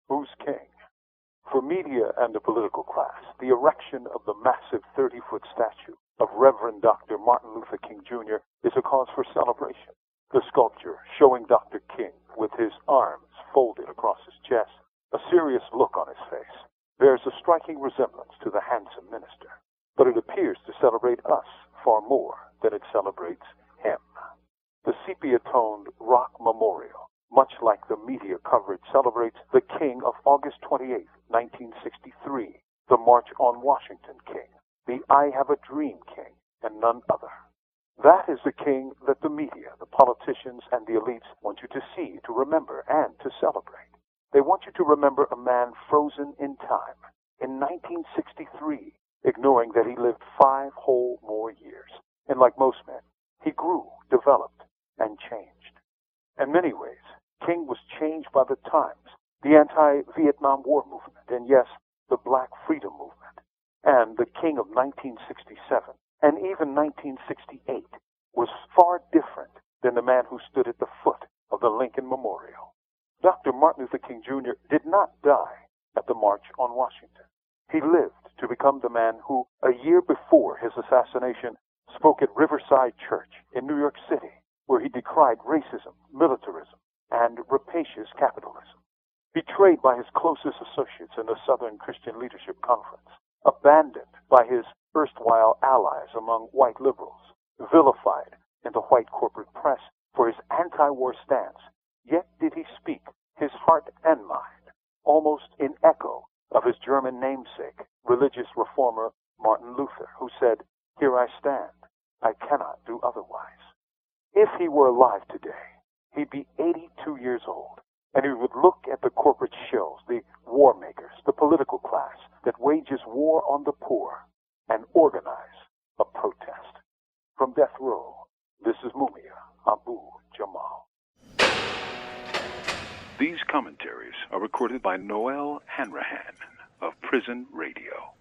Who's king? For media and the political class, the erection of the massive 30-foot statue of Reverend Dr. Martin Luther King Jr. is a cause for celebration. The sculpture showing Dr. King with his arms folded across his chest, a serious look on his face, bears a striking resemblance to the handsome minister, but it appears to celebrate us far more than it celebrates him. The sepia-toned rock memorial, much like the media coverage, celebrates the King of August 28, 1963, the March on Washington King, the I Have a Dream King, and none other. That is the king that the media, the politicians, and the elites want you to see, to remember, and to celebrate. They want you to remember a man frozen in time, in 1963, ignoring that he lived 5 whole more years. And like most men, he grew, developed, and changed. In many ways, King was changed by the times, the anti-Vietnam War movement, and yes, the Black Freedom movement. And the King of 1967, and even 1968, was far different than the man who stood at the foot of the Lincoln Memorial. Dr. Martin Luther King Jr. did not die at the March on Washington. He lived to become the man who, a year before his assassination, spoke at Riverside Church in New York City, where he decried racism, militarism, and rapacious capitalism. Betrayed by his closest associates in the Southern Christian Leadership Conference, abandoned by his erstwhile allies among white liberals, vilified in the white corporate press for his anti-war stance, yet did he speak his heart and mind, almost in echo of his German namesake, religious reformer Martin Luther, who said, "Here I stand, I cannot do otherwise." If he were alive today, he'd be 82 years old, and he would look at the corporate shills, the war makers, the political class that wages war on the poor, and organize a protest. From death row, this is Mumia Abu Jamal. These commentaries are recorded by Noel Hanrahan of Prison Radio.